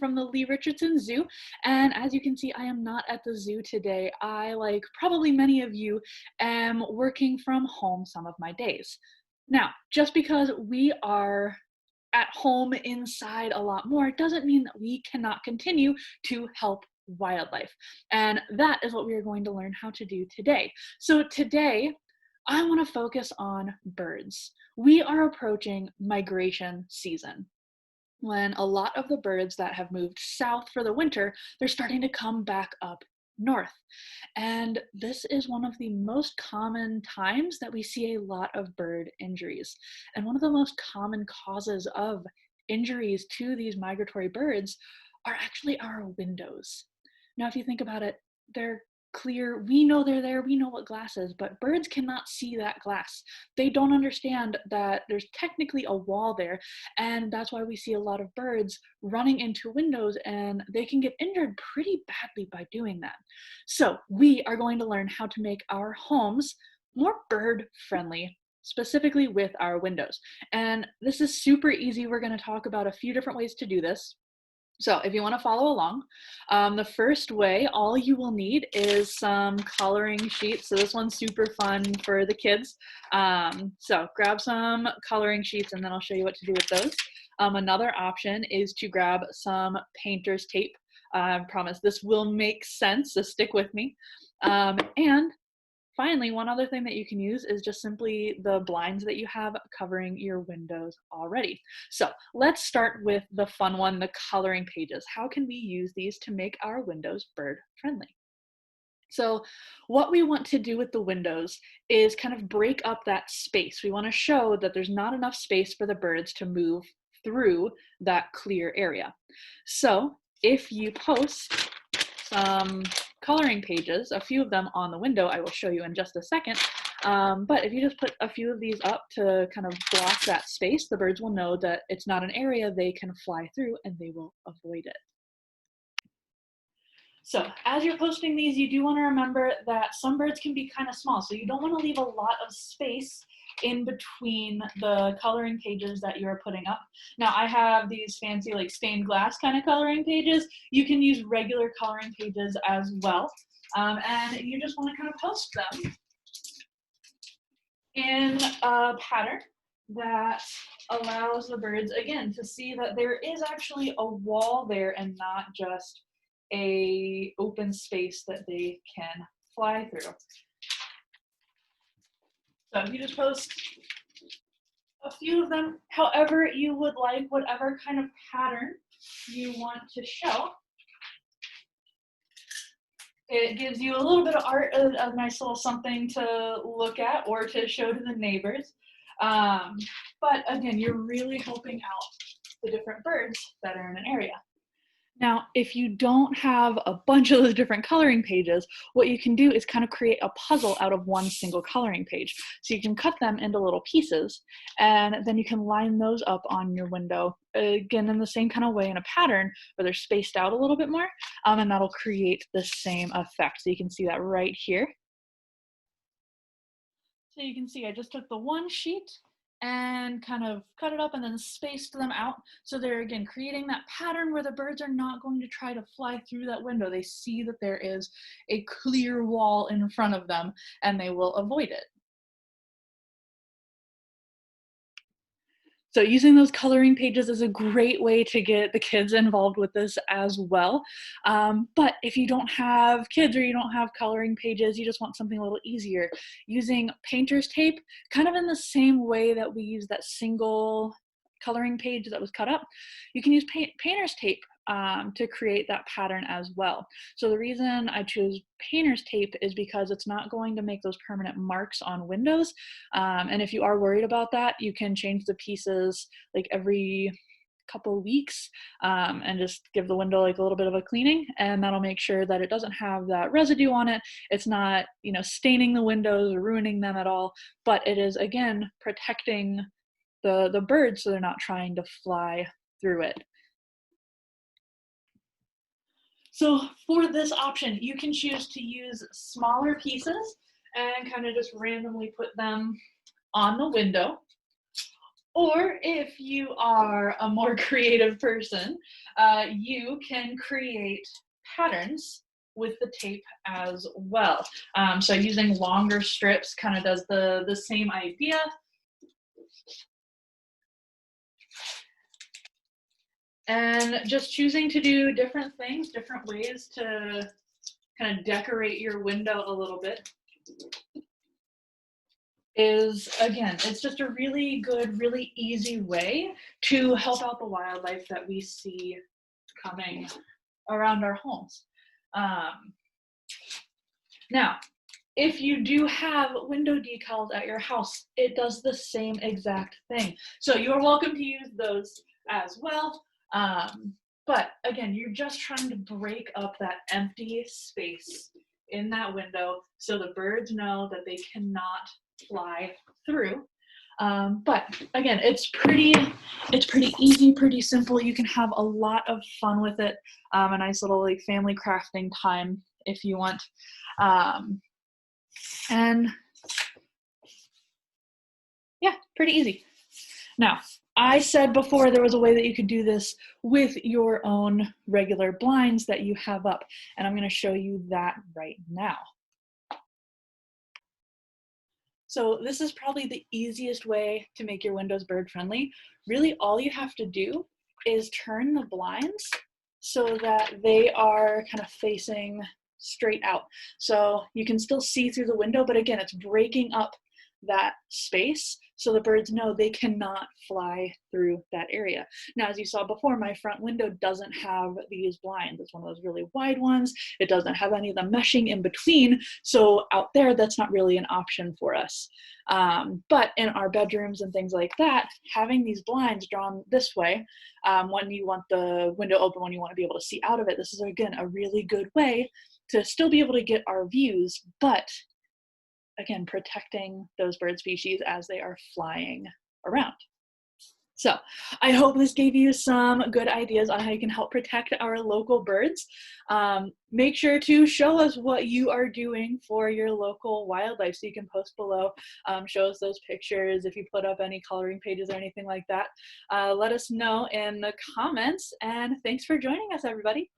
from the Lee Richardson Zoo, and as you can see, I am not at the zoo today. I, like probably many of you, am working from home some of my days. Now, just because we are at home inside a lot more doesn't mean that we cannot continue to help wildlife. And that is what we are going to learn how to do today. So today, I want to focus on birds. We are approaching migration season, when a lot of the birds that have moved south for the winter, they're starting to come back up north. And this is one of the most common times that we see a lot of bird injuries. And one of the most common causes of injuries to these migratory birds are actually our windows. Now, if you think about it, they're clear, we know they're there, we know what glass is, but birds cannot see that glass. They don't understand that there's technically a wall there, and that's why we see a lot of birds running into windows, and they can get injured pretty badly by doing that. So we are going to learn how to make our homes more bird friendly, specifically with our windows. And this is super easy. We're going to talk about a few different ways to do this. So if you want to follow along, the first way, all you will need is some coloring sheets. So this one's super fun for the kids. So grab some coloring sheets and then I'll show you what to do with those. Another option is to grab some painter's tape. I promise this will make sense, so stick with me. And finally, one other thing that you can use is just simply the blinds that you have covering your windows already. So let's start with the fun one, the coloring pages. How can we use these to make our windows bird friendly? So what we want to do with the windows is kind of break up that space. We want to show that there's not enough space for the birds to move through that clear area. So if you post some coloring pages, a few of them on the window, I will show you in just a second. But if you just put a few of these up to kind of block that space, the birds will know that it's not an area they can fly through and they will avoid it. So as you're posting these, you do want to remember that some birds can be kind of small, so you don't want to leave a lot of space in between the coloring pages that you're putting up. Now I have these fancy like stained glass kind of coloring pages. You can use regular coloring pages as well. And you just want to kind of post them in a pattern that allows the birds, again, to see that there is actually a wall there and not just a open space that they can fly through. So if you just post a few of them, however you would like, whatever kind of pattern you want to show. It gives you a little bit of art, a nice little something to look at or to show to the neighbors. But again, you're really helping out the different birds that are in an area. Now, if you don't have a bunch of those different coloring pages, what you can do is kind of create a puzzle out of one single coloring page. So you can cut them into little pieces, and then you can line those up on your window, again, in the same kind of way in a pattern where they're spaced out a little bit more, and that'll create the same effect. So you can see that right here. So you can see I just took the one sheet and kind of cut it up and then spaced them out. So they're, again, creating that pattern where the birds are not going to try to fly through that window. They see that there is a clear wall in front of them and they will avoid it. So using those coloring pages is a great way to get the kids involved with this as well. But if you don't have kids or you don't have coloring pages, you just want something a little easier, using painter's tape, kind of in the same way that we use that single coloring page that was cut up, you can use painter's tape to create that pattern as well. So the reason I chose painter's tape is because it's not going to make those permanent marks on windows. And if you are worried about that, you can change the pieces like every couple weeks and just give the window like a little bit of a cleaning, and that'll make sure that it doesn't have that residue on it. It's not, staining the windows or ruining them at all, but it is, again, protecting the birds so they're not trying to fly through it. So for this option, you can choose to use smaller pieces and kind of just randomly put them on the window. Or if you are a more creative person, you can create patterns with the tape as well. So using longer strips kind of does the same idea. And just choosing to do different things, different ways to kind of decorate your window a little bit is, again, it's just a really good, really easy way to help out the wildlife that we see coming around our homes. Now, if you do have window decals at your house, it does the same exact thing. So you are welcome to use those as well. But again, you're just trying to break up that empty space in that window so the birds know that they cannot fly through. But again, it's pretty easy, pretty simple. You can have a lot of fun with it. A nice little like family crafting time if you want. And yeah, pretty easy. Now, I said before there was a way that you could do this with your own regular blinds that you have up, and I'm going to show you that right now. So this is probably the easiest way to make your windows bird friendly. Really, all you have to do is turn the blinds so that they are kind of facing straight out. So you can still see through the window, but again, it's breaking up that space so the birds know they cannot fly through that area. Now, as you saw before, my front window doesn't have these blinds. It's one of those really wide ones. It doesn't have any of the meshing in between. So out there, that's not really an option for us. But in our bedrooms and things like that, having these blinds drawn this way, when you want the window open, when you want to be able to see out of it, this is, again, a really good way to still be able to get our views, but again, protecting those bird species as they are flying around. So I hope this gave you some good ideas on how you can help protect our local birds. Make sure to show us what you are doing for your local wildlife, so you can post below, show us those pictures. If you put up any coloring pages or anything like that, let us know in the comments, and thanks for joining us, everybody.